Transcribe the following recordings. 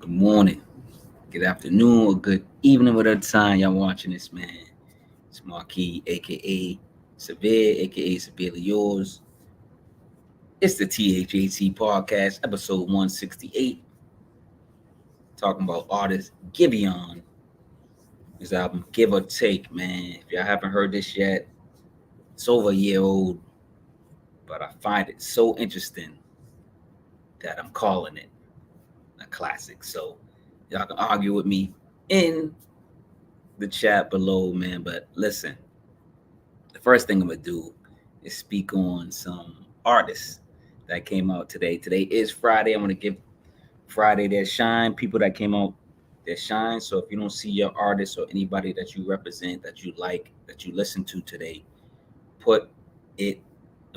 good morning, good afternoon, or good evening, whatever time y'all watching this, man. It's Marquis, aka Cevere, aka Cincerely Yours. It's the THHC podcast, episode 168, talking about artist Giveon. His album Give or Take, man. If y'all haven't heard this yet, it's over a year old, but I find it so interesting that I'm calling it a classic. So y'all can argue with me in the chat below, man. But listen, the first thing I'm gonna do is speak on some artists that came out today. Today is Friday. I'm gonna give Friday their shine. People that came out their shine. So if you don't see your artist or anybody that you represent, that you like, that you listen to today, put it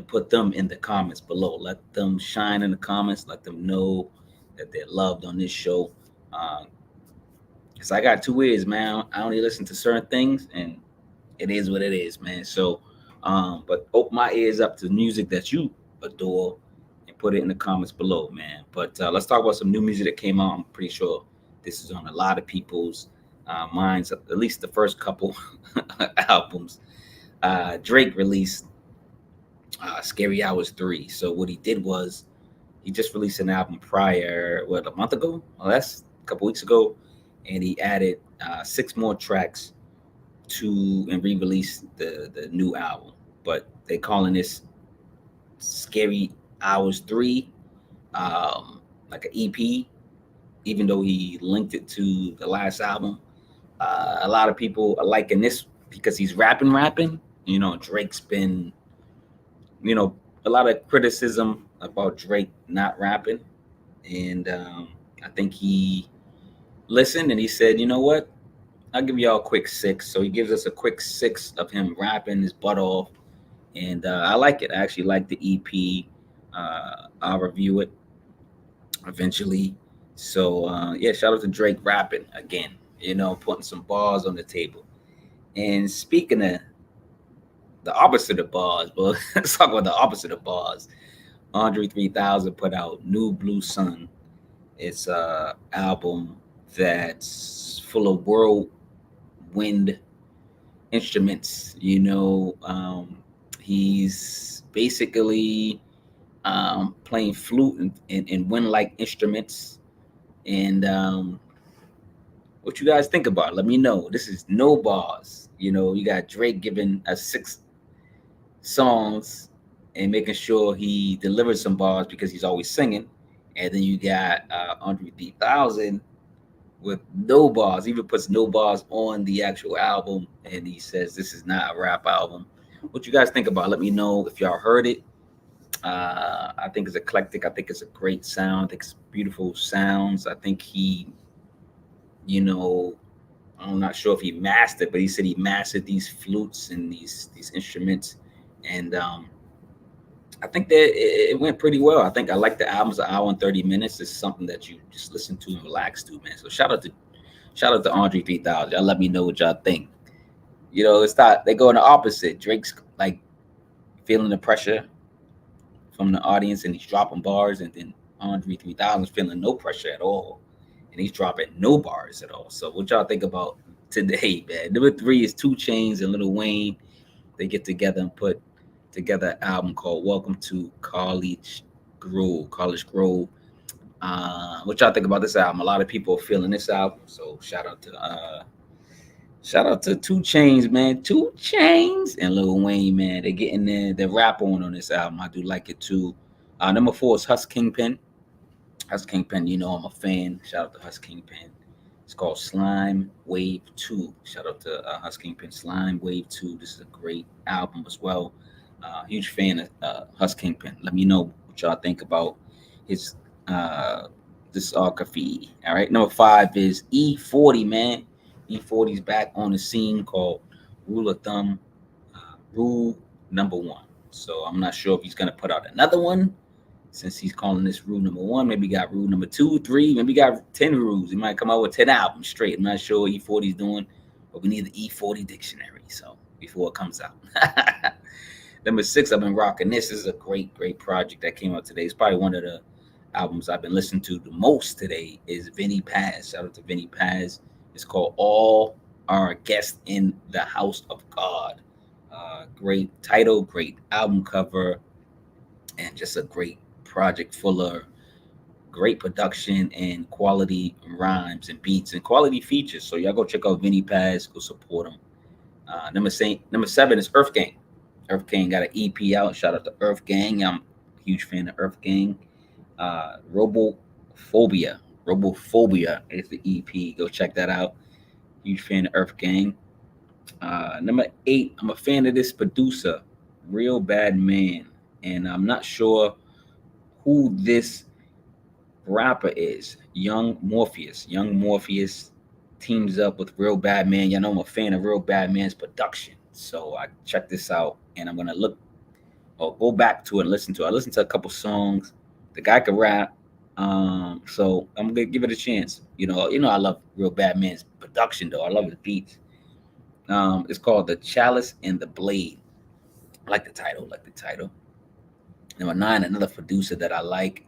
put them in the comments below. Let them shine in the comments. Let them know that they're loved on this show. Cause I got two ears, man. I only listen to certain things, and it is what it is, man. So, but open my ears up to music that you adore and put it in the comments below, man. But let's talk about some new music that came out. I'm pretty sure this is on a lot of people's minds, at least the first couple albums. Drake released Scary Hours 3. So, what he did was he just released an album prior, a month ago? Well, that's a couple weeks ago. And he added six more tracks to and re-release the new album, but they calling this Scary Hours 3, like an EP, even though he linked it to the last album. A lot of people are liking this because he's rapping. Drake's been, a lot of criticism about Drake not rapping, and I think he listened and he said, you know what, I'll give y'all a quick six. So he gives us a quick six of him rapping his butt off, and I like it. I actually like the EP. I'll review it eventually. So yeah, shout out to Drake rapping again. Putting some bars on the table. And speaking of the opposite of bars, but let's talk about the opposite of bars. Andre 3000 put out New Blue Sun. It's a album that's full of whirlwind instruments. He's basically playing flute and wind-like instruments. And what you guys think about it? Let me know. This is no bars. You got Drake giving us six songs and making sure he delivers some bars because he's always singing. And then you got Andre 3000 with no bars, even puts no bars on the actual album, and he says this is not a rap album. What you guys think about it? Let me know if y'all heard it. I think it's eclectic. I think it's a great sound. I think it's beautiful sounds. I think you know, I'm not sure if he mastered, but he said he mastered these flutes and these instruments, and I think that it went pretty well. I think I like the album's an hour and 30 minutes. It's something that you just listen to and relax to, man. So shout out to Andre 3000. Y'all let me know what y'all think. It's not they go in the opposite. Drake's like feeling the pressure from the audience and he's dropping bars, and then Andre 3000 is feeling no pressure at all, and he's dropping no bars at all. So what y'all think about today, man? Number three is Two Chains and Lil Wayne. They get together and put together an album called Welcome to College Grove. What y'all think about this album? A lot of people are feeling this album, so shout out to Two Chains, man. Two Chains and Lil Wayne, man. They're getting their rap on this album. I do like it too. Number four is Husk Kingpin. Husk Kingpin, I'm a fan. Shout out to Husk Kingpin. It's called Slime Wave 2. Shout out to Husk Kingpin. Slime Wave 2. This is a great album as well. Huge fan of Husk Kingpin. Let me know what y'all think about his discography. All right. Number five is E40, man. E40's back on the scene called Rule of Thumb, Rule Number One. So I'm not sure if he's gonna put out another one since he's calling this Rule Number One. Maybe he got Rule Number 2, 3. Maybe he got 10 rules. He might come out with 10 albums straight. I'm not sure what E40's doing, but we need the E40 dictionary. So before it comes out. Number six, I've been rocking. This is a great project that came out today. It's probably one of the albums I've been listening to the most today is Vinny Paz. Shout out to Vinny Paz. It's called All Our Guests in the House of God. Great title, great album cover, and just a great project full of great production and quality rhymes and beats and quality features. So y'all go check out Vinny Paz, go support him. Number 7 is Earth Gang. Earth Gang got an EP out. Shout out to Earth Gang. I'm a huge fan of Earth Gang. Robophobia. Robophobia is the EP. Go check that out. Huge fan of Earth Gang. Number 8, I'm a fan of this producer, Real Bad Man. And I'm not sure who this rapper is. Young Morpheus. Young Morpheus teams up with Real Bad Man. Y'all know I'm a fan of Real Bad Man's production. So I checked this out and I'm gonna go back to it and listen to it. I listened to a couple songs. The guy can rap. So I'm gonna give it a chance. I love Real Bad Man's production though. I love his beats. It's called The Chalice and the Blade. I like the title. Number 9, another producer that I like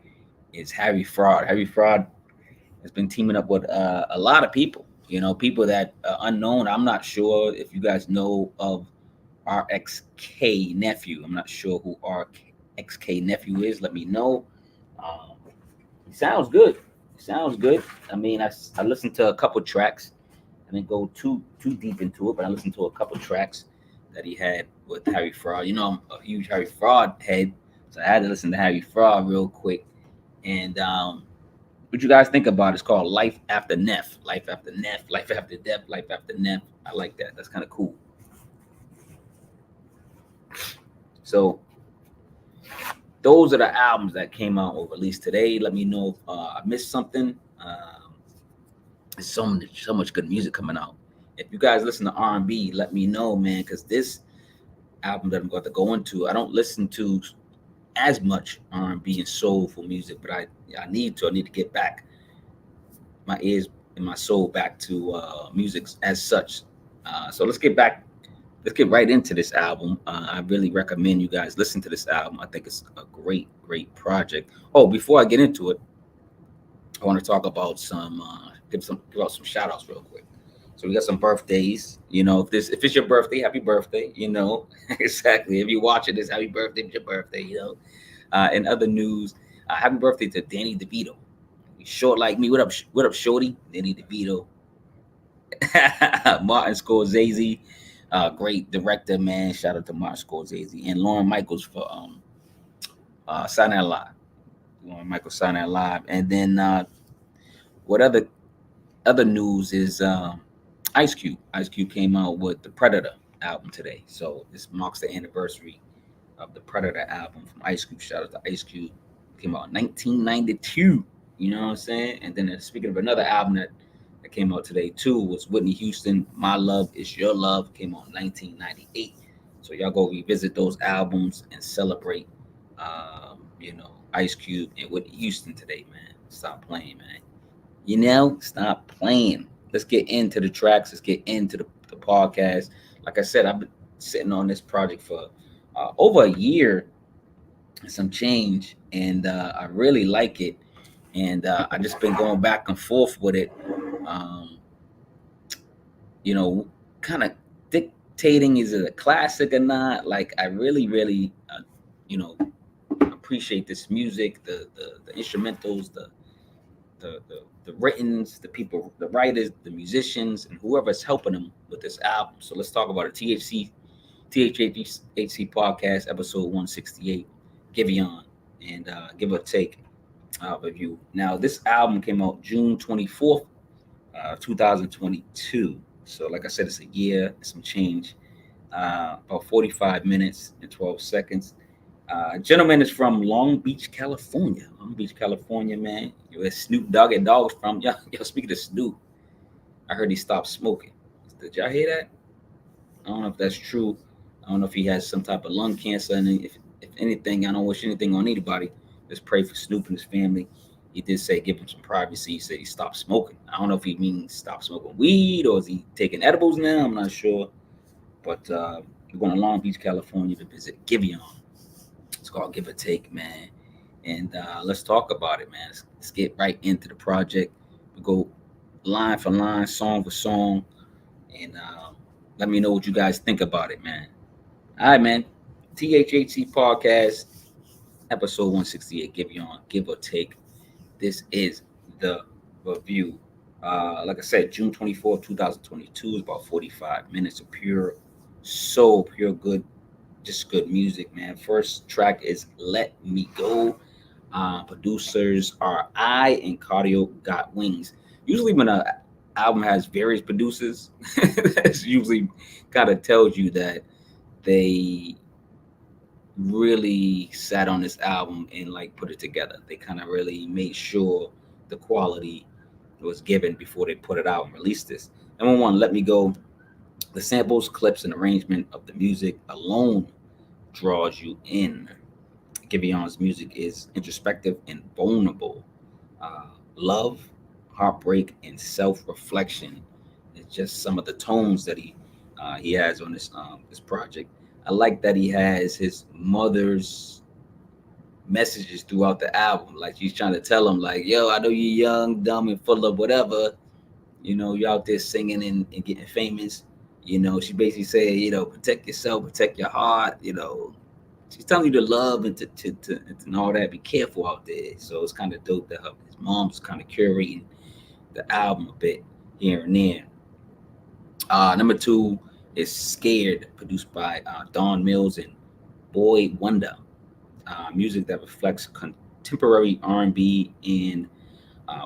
is Harry Fraud. Harry Fraud has been teaming up with a lot of people. People that are unknown. I'm not sure if you guys know of RXK Nephew. I'm not sure who RXK Nephew is. Let me know. He sounds good. I mean, I listened to a couple tracks. I didn't go too deep into it, but I listened to a couple tracks that he had with Harry Fraud. I'm a huge Harry Fraud head, so I had to listen to Harry Fraud real quick. And what you guys think about it? It's called Life After Neff. Life After Neff. Life After Death. Life After Neff. I like that. That's kind of cool. So those are the albums that came out or released today. Let me know if I missed something. There's so much good music coming out. If you guys listen to R&B, let me know, man, because this album that I'm going to go into, I don't listen to as much R&B and soulful music, but I need to get back my ears and my soul back to music as such. So let's get right into this album. I really recommend you guys listen to this album. I think it's a great project. Oh, before I get into it, I want to talk about give out some shout outs real quick. So we got some birthdays. If it's your birthday, happy birthday. Exactly. If you're watching this, happy birthday. It's your birthday. In other news, happy birthday to Danny DeVito. He's short like me. What up, shorty? Danny DeVito. Martin Scorsese, great director, man. Shout out to Martin Scorsese and Lauren Michaels for Saturday Night Live. Lauren Michaels Saturday Night Live, and then what other news is Ice Cube. Ice Cube came out with the Predator album today, so this marks the anniversary of the Predator album from Ice Cube. Shout out to Ice Cube. Came out in 1992. You know what I'm saying? And then speaking of another album that came out today too was Whitney Houston, My Love Is Your Love. Came out in 1998. So y'all go revisit those albums and celebrate, Ice Cube and Whitney Houston today, man. Stop playing, man. Stop playing. Let's get into the tracks. Let's get into the podcast. Like I said, I've been sitting on this project for over a year and some change, and I really like it. And I just been going back and forth with it, kind of dictating, is it a classic or not? Like, I really, appreciate this music, the instrumentals, the writtens, the people, the writers, the musicians, and whoever's helping them with this album. So let's talk about it. THHC podcast, episode 168, Giveon, and Give or Take review. Now, this album came out June 24th, 2022. So like I said, it's a year and some change, about 45 minutes and 12 seconds. Gentleman is from Long Beach, California. Man. Where Snoop Dogg and Dogg's from. Yo, speaking of Snoop, I heard he stopped smoking. Did y'all hear that? I don't know if that's true. I don't know if he has some type of lung cancer. And if anything, I don't wish anything on anybody. Just pray for Snoop and his family. He did say give him some privacy. He said he stopped smoking. I don't know if he means stop smoking weed or is he taking edibles now? I'm not sure. But we're going to Long Beach, California to visit Giveon. It's called Give or Take, man. and let's talk about it, man. Let's get right into the project. We go line for line, song for song, and let me know what you guys think about it, man. All right, man. THHC podcast, episode 168. Give or take. This is the review. Like I said, June 24th, 2022 is about 45 minutes of pure soul, pure good, just good music, man. First track is Let Me Go. Producers are I and Cardio Got Wings. Usually, when an album has various producers, that's usually kind of tells you that they really sat on this album and like put it together. They kind of really made sure the quality was given before they put it out and released this. Number one, Let Me Go. The samples, clips, and arrangement of the music alone draws you in. Giveon's music is introspective and vulnerable. Uh, Love, heartbreak, and self-reflection. It's just some of the tones that he has on this project. I like that he has his mother's messages throughout the album. Like she's trying to tell him, like, "Yo, I know you're young, dumb, and full of whatever. You know, you're out there singing and getting famous. You know," she basically said, you know, protect yourself, protect your heart. You know, she's telling you to love and and all that. Be careful out there. So it's kind of dope that his mom's kind of curating the album a bit here and there. Number two is Scared, produced by Don Mills and Boy Wonder. Music that reflects contemporary R&B and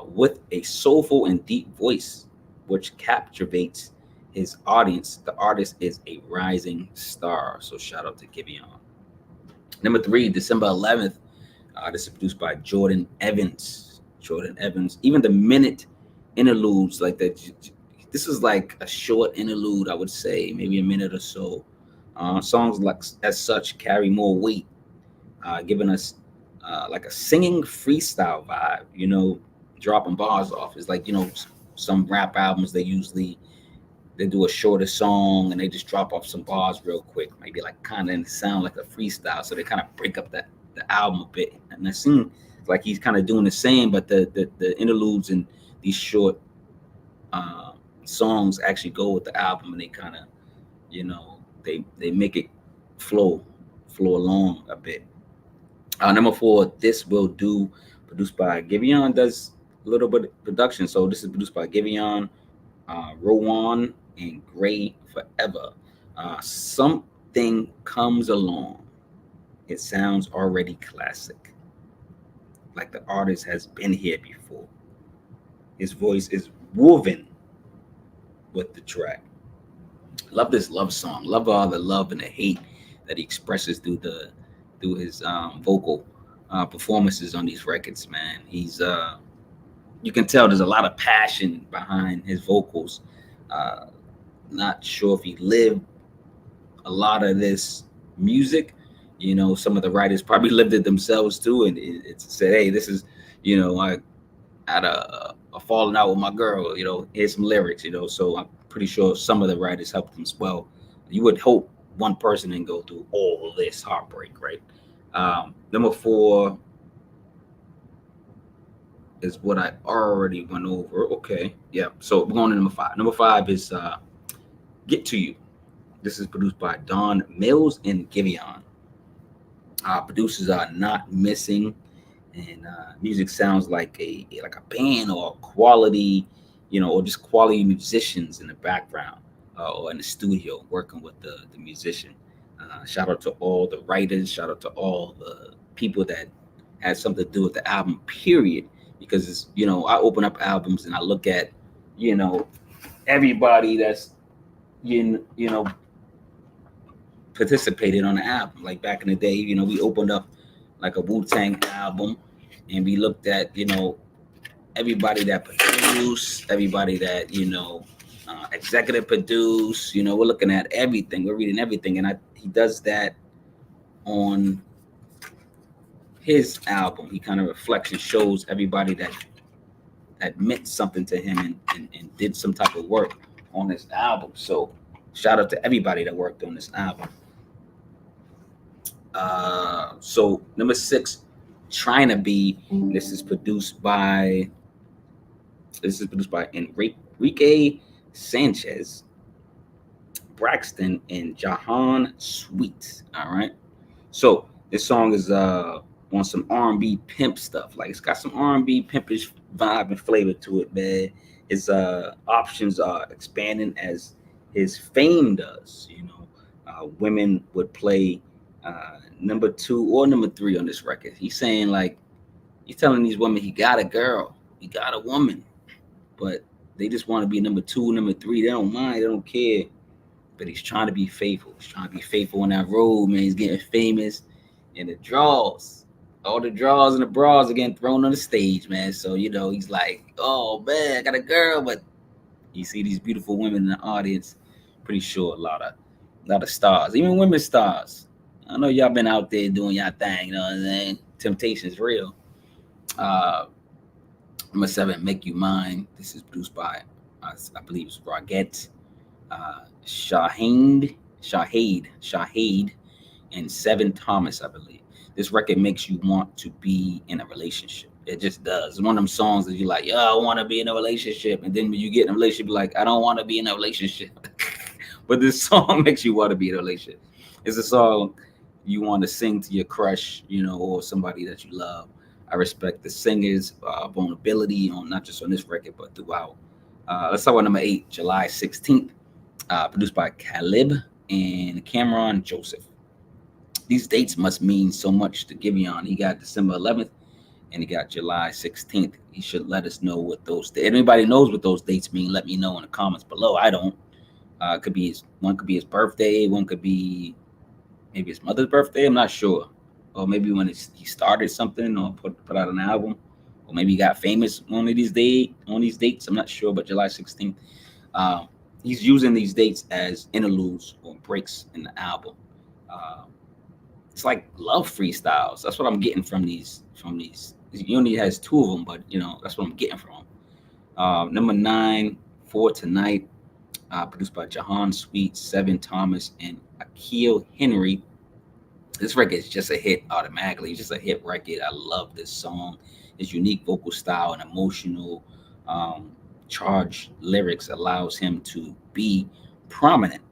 with a soulful and deep voice, which captivates his audience. The artist is a rising star. So shout out to Giveon. Number three, December 11th. This is produced by Jordan Evans. Jordan Evans. Even the minute interludes like that. This is like a short interlude, I would say, maybe a minute or so. Songs like as such carry more weight, giving us like a singing freestyle vibe. You know, dropping bars off. It's like, you know, some rap albums they do a shorter song and they just drop off some bars real quick, maybe like kind of sound like a freestyle. So they kind of break up the album a bit. And it seems like he's kind of doing the same, but the interludes and these short songs actually go with the album, and they kind of, you know, they make it flow along a bit. Number four, This Will Do, produced by Giveon, does a little bit of production. So this is produced by Giveon, Rowan, and Gray Forever. Something Comes Along. It sounds already classic, like the artist has been here before. His voice is woven with the track. Love this love song. Love all the love and the hate that he expresses through his vocal performances on these records. Man, he's you can tell there's a lot of passion behind his vocals. Uh, Not sure if he lived a lot of this music. You know, some of the writers probably lived it themselves too, and it said, "Hey, this is, you know, I had a falling out with my girl. You know, here's some lyrics. You know." So I'm pretty sure some of the writers helped him as well. You would hope one person didn't go through all this heartbreak, right? Number four is what I already went over. Okay, yeah. So we're going to number five. Number five is Get to You. This is produced by Don Mills and Giveon. Producers are Not Missing, and music sounds like a band or quality, you know, or just quality musicians in the background or in the studio working with the musician. Shout out to all the writers. Shout out to all the people that had something to do with the album. Period. Because it's, you know, I open up albums and I look at, you know, everybody that's you know participated on the album. Like back in the day, you know, we opened up like a Wu-Tang album and we looked at, you know, everybody that produced, everybody that, you know, executive produce, you know, we're looking at everything, we're reading everything. And he does that on his album. He kind of reflects and shows everybody that meant something to him and did some type of work on this album. So shout out to everybody that worked on this album. So number six, Trying to Be. This is produced by Enrique Sanchez, Braxton, and Jahan Sweet. All right. So this song is on some R&B pimp stuff. Like it's got some R&B pimpish vibe and flavor to it, man. His options are expanding as his fame does. Women would play number 2 or number 3 on this record. He's saying like he's telling these women he got a girl, he got a woman, but they just want to be number 2, number 3. They don't mind, they don't care. But he's trying to be faithful. He's trying to be faithful on that road, man. He's getting famous. And the draws, all the draws and the bras are getting thrown on the stage, man. So, he's like, oh, man, I got a girl. But you see these beautiful women in the audience. Pretty sure a lot of stars, even women stars. I know y'all been out there doing y'all thing, you know what I'm saying? Temptation is real. Number 7, Make You Mine. This is produced by, I believe it's Raget, Shahid, and Seven Thomas, I believe. This record makes you want to be in a relationship. It just does. It's one of them songs that you're like, yo, I want to be in a relationship. And then when you get in a relationship, you're like, I don't want to be in a relationship. But this song makes you want to be in a relationship. It's a song you want to sing to your crush, or somebody that you love. I respect the singer's vulnerability on not just on this record, but throughout. Let's talk about number 8, July 16th, produced by Caleb and Cameron Joseph. These dates must mean so much to Giveon. He got December 11th and he got July 16th. He should let us know what those dates. Anybody knows what those dates mean, let me know in the comments below. I don't. One could be his birthday, one could be maybe his mother's birthday, I'm not sure. Or maybe when he started something or put out an album, or maybe he got famous on these dates. I'm not sure, but July 16th. He's using these dates as interludes or breaks in the album. It's like love freestyles. That's what I'm getting from these. He only has 2 of them, but that's what I'm getting from him. Number 9, For Tonight, produced by Jahan Sweet, Seven Thomas, and Akil Henry. This record is just a hit automatically. It's just a hit record. I love this song. His unique vocal style and emotional charged lyrics allows him to be prominent,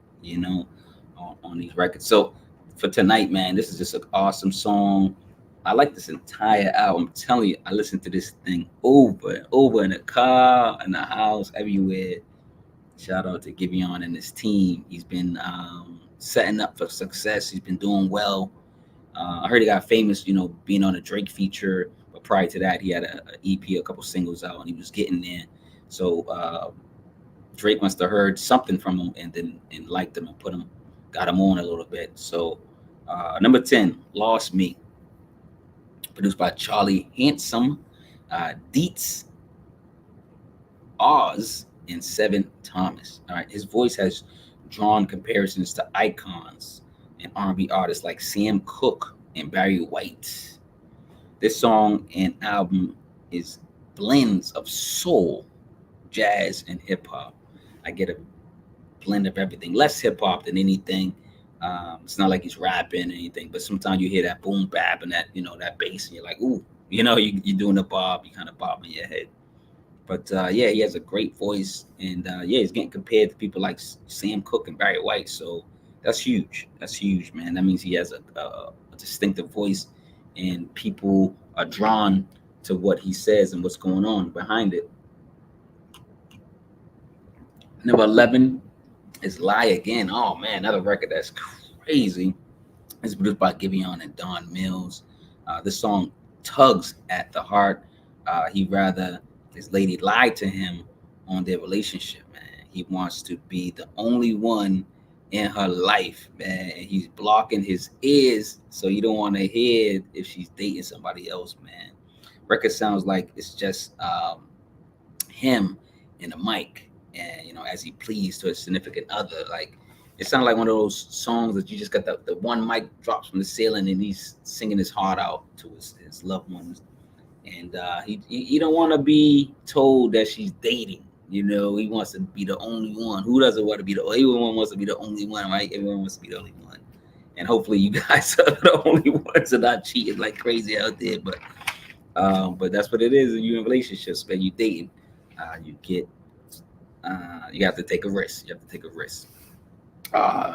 on these records. So for Tonight, man, this is just an awesome song. I like this entire album. I'm telling you, I listen to this thing over and over in the car, in the house, everywhere. Shout out to Giveon and his team. He's been setting up for success. He's been doing well. I heard he got famous, being on a Drake feature. But prior to that, he had an EP, a couple singles out, and he was getting there. So Drake must have heard something from him and liked him and got him on a little bit. So number 10, Lost Me, produced by Charlie Handsome, Deets, Oz, and Seven Thomas. All right, his voice has drawn comparisons to icons and R&B artists like Sam Cooke and Barry White. This song and album is blends of soul, jazz, and hip hop. I get a blend of everything, less hip hop than anything. It's not like he's rapping or anything, but sometimes you hear that boom bap and that that bass, and you're like, ooh, you're doing the bob, you kind of bob in your head. But yeah, he has a great voice, and yeah, he's getting compared to people like Sam Cooke and Barry White. So that's huge. That's huge, man. That means he has a distinctive voice, and people are drawn to what he says and what's going on behind it. Number 11 is Lie Again. Oh man, another record that's crazy. It's produced by Giveon and Don Mills. This song tugs at the heart. He rather his lady lied to him on their relationship, man. He wants to be the only one in her life, man. He's blocking his ears so you don't want to hear if she's dating somebody else, man. Record sounds like it's just him and the mic, and as he pleads to his significant other. Like it sounds like one of those songs that you just got the one mic drops from the ceiling and he's singing his heart out to his loved ones. And he don't want to be told that she's dating. He wants to be the only one. Who doesn't want to be everyone wants to be the only one, right? Everyone wants to be the only one. And hopefully you guys are the only ones that are not cheating like crazy out there. But that's what it is. When you're in relationships, man, you dating, you get, you have to take a risk. You have to take a risk.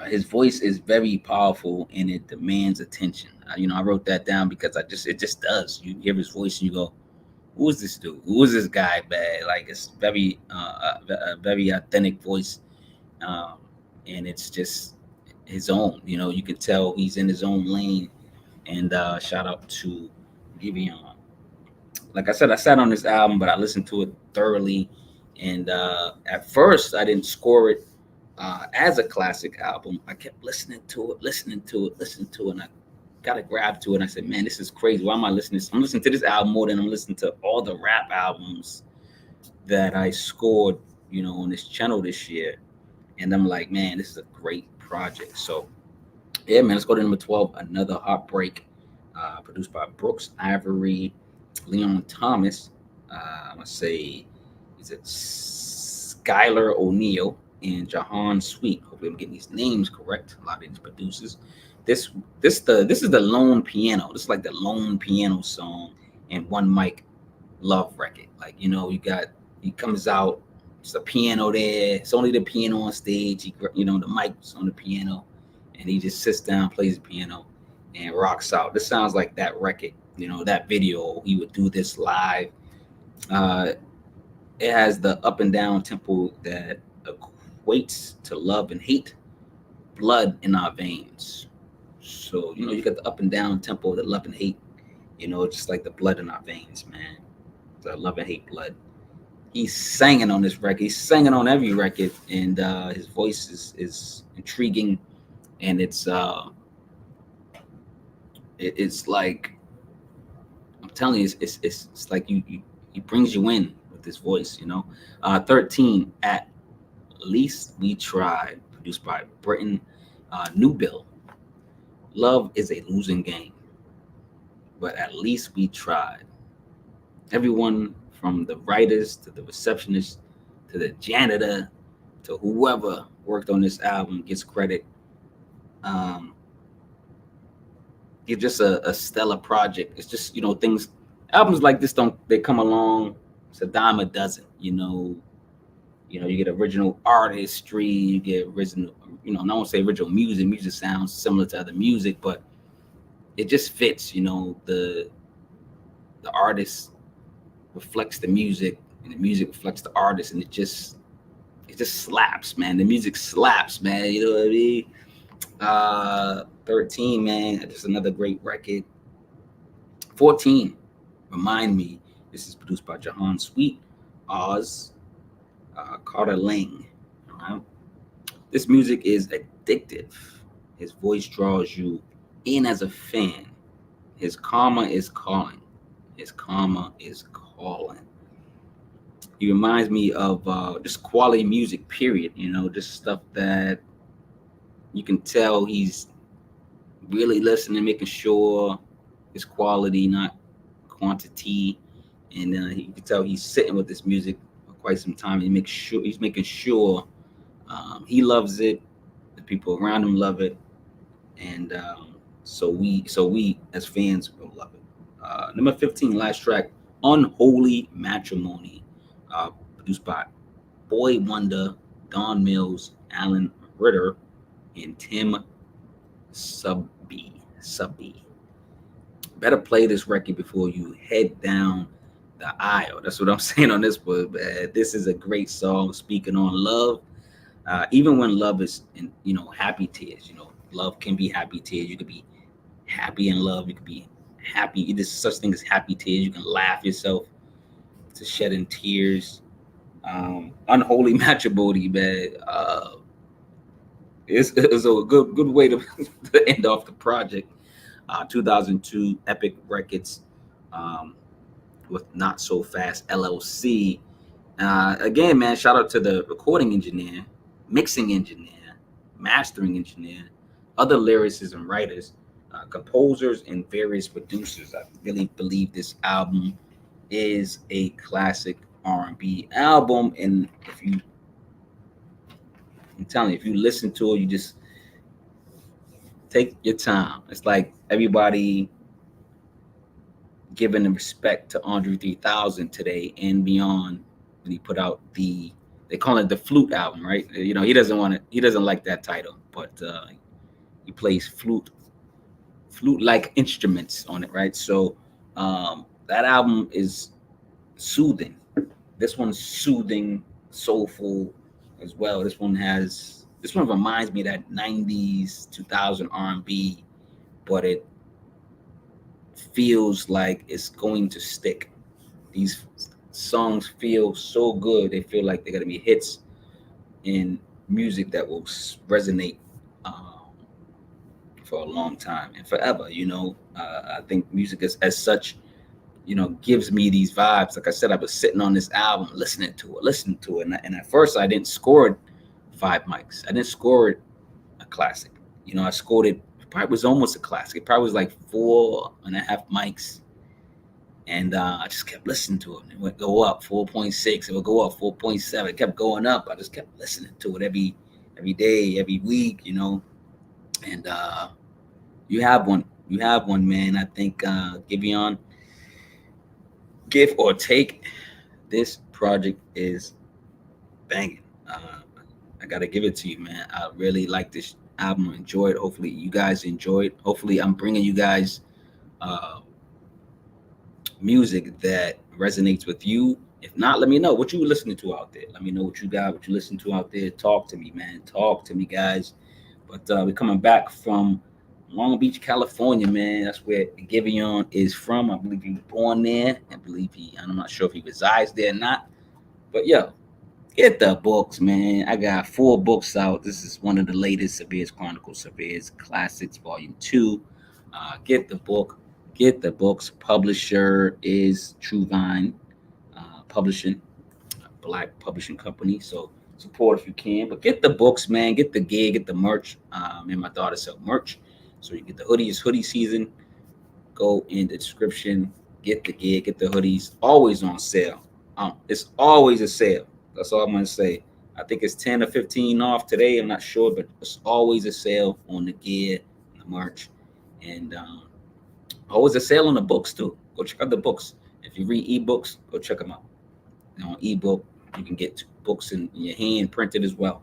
His voice is very powerful and it demands attention. I wrote that down because it just does. You hear his voice and you go, "Who is this dude? Who is this guy?" Man, like it's very, a very authentic voice, um, and it's just his own. You can tell he's in his own lane. And shout out to Giveon. Like I said, I sat on this album, but I listened to it thoroughly. And at first, I didn't score it as a classic album. I kept listening to it, listening to it, and I got a grab to it. And I said, "Man, this is crazy. Why am I listening? I'm listening to this album more than I'm listening to all the rap albums that I scored, on this channel this year." And I'm like, "Man, this is a great project." So, yeah, man, let's go to number 12, Another Heartbreak, produced by Brooks Ivory, Leon Thomas. I'm going to say, is it Skylar O'Neal and Jahan Sweet? Hopefully I'm getting these names correct. A lot of these producers. This this is the lone piano. This is like the lone piano song and one mic love record. Like, he comes out, it's a piano there. It's only the piano on stage. The mic's on the piano, and he just sits down, plays the piano, and rocks out. This sounds like that record. That video. He would do this live. Uh, it has the up and down tempo that equates to love and hate, blood in our veins. So you got the up and down tempo, the love and hate. Just like the blood in our veins, man. The love and hate blood. He's singing on this record. He's singing on every record, and his voice is intriguing, and it's like, I'm telling you, it's like he brings you in with his voice. 13, At Least We Tried, produced by Britton Newbill. Love is a losing game, but at least we tried. Everyone from the writers to the receptionist to the janitor to whoever worked on this album gets credit. Um, it's just a stellar project. It's just, things, albums like this they come along. It's a dime a dozen. You get original artistry, you get original, I won't say original music. Music sounds similar to other music, but it just fits. The artist reflects the music, and the music reflects the artist, and it just slaps, man. The music slaps, man. You know what I mean? 13, man, just another great record. 14, Remind Me. This is produced by Jahan Sweet, Oz, Carter Lang. This music is addictive. His voice draws you in as a fan. His karma is calling. His karma is calling. He reminds me of just quality music, period. Just stuff that you can tell he's really listening, making sure it's quality, not quantity. And you can tell he's sitting with this music for quite some time. He's making sure he loves it, the people around him love it, and so we as fans will love it. Number 15, last track, Unholy Matrimony, produced by Boy Wonder, Don Mills, Alan Ritter, and Tim Subby. Better play this record before you head down the aisle. That's what I'm saying on this one. This is a great song speaking on love. Even when love is in, happy tears. Love can be happy tears. You could be happy in love. You could be happy. There's such thing as happy tears. You can laugh yourself to shedding tears. Unholy Matrimony, man. It's a good way to end off the project. 2002 Epic Records, with Not So Fast LLC. Again, man, shout out to the recording engineer, mixing engineer, mastering engineer, other lyricists and writers, composers, and various producers. I really believe this album is a classic R&B album, and I'm telling you, if you listen to it, Take your time. It's like everybody giving the respect to Andre 3000 today and beyond when he put out they call it the flute album, right? You know, he doesn't like that title, but he plays flute like instruments on it, right? So that album is soothing. This one's soothing, soulful as well. This one reminds me of that 90s 2000 R&B, but it feels like it's going to stick. These songs feel so good. They feel like they're going to be hits in music that will resonate for a long time and forever. You know, I think music is, as such, you know, gives me these vibes. Like I said, I was sitting on this album, listening to it. And at first I didn't score it 5 mics. I didn't score it a classic. You know, I scored it, probably was almost a classic. It probably was like 4.5 mics. And I just kept listening to it. It would go up 4.6. It would go up 4.7. It kept going up. I just kept listening to it every day, every week, you know. And you have one. You have one, man. I think Giveon, Give or Take, this project is banging. I gotta give it to you, man. I really like this album. Enjoy it. Hopefully you guys enjoy it. Hopefully I'm bringing you guys music that resonates with you. If not, let me know what you listening to out there. Let me know what you got, what you listen to out there. Talk to me, man. Talk to me, guys. But we're coming back from Long Beach, California, man. That's where Giveon is from. I believe he was born there. I'm not sure if he resides there or not. But yo, get the books, man. I got 4 books out. This is one of the latest Cevere's Chronicles, Cevere's Classics, Volume 2. Get the book. Get the books. Publisher is True Vine Publishing, Black publishing company. So support if you can. But get the books, man. Get the gear. Get the merch. Me and my daughter sell merch. So you get the hoodies. Hoodie season. Go in the description. Get the gear. Get the hoodies. Always on sale. It's always a sale. That's all I'm going to say. I think it's 10 or 15 off today. I'm not sure, but it's always a sale on the gear and the merch. And always a sale on the books, too. Go check out the books. If you read ebooks, go check them out. You know, on ebook, you can get books in your hand printed as well.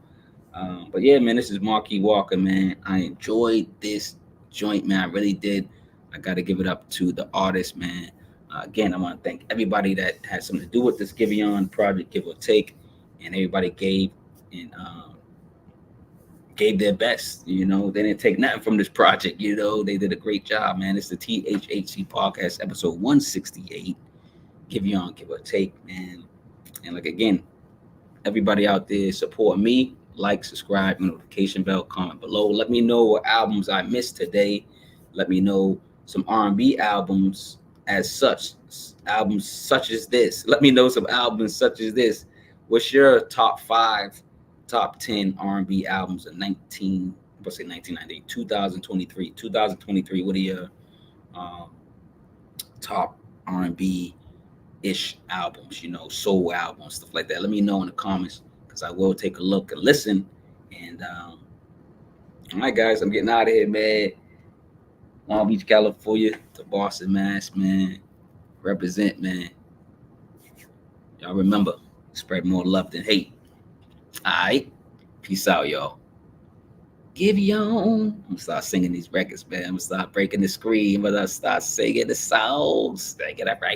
But yeah, man, this is Marquis Walker, man. I enjoyed this joint, man. I really did. I got to give it up to the artist, man. Again, I want to thank everybody that had something to do with this Giveon project, Give or Take, and everybody gave their best. You know, they didn't take nothing from this project. You know, they did a great job, man. It's the THHC podcast, episode 168. Giveon, Give or Take, man. And like again, everybody out there support me. Like, subscribe, notification bell, comment below. Let me know what albums I missed today. Let me know some R&B albums albums such as this. Let me know some albums such as this. What's your top 5, top 10 R&B albums of 1990, 2023, 2023? What are your top R&B ish albums, you know, soul albums, stuff like that? Let me know in the comments, because I will take a look and listen. And all right, guys, I'm getting out of here, man. Long Beach, California to Boston, Mass, man. Represent, man. Y'all remember, spread more love than hate. All right, peace out, y'all. Giveon. I'm gonna start singing these records, man. I'm gonna start breaking the screen. I'm gonna start singing the songs. Did I get that right?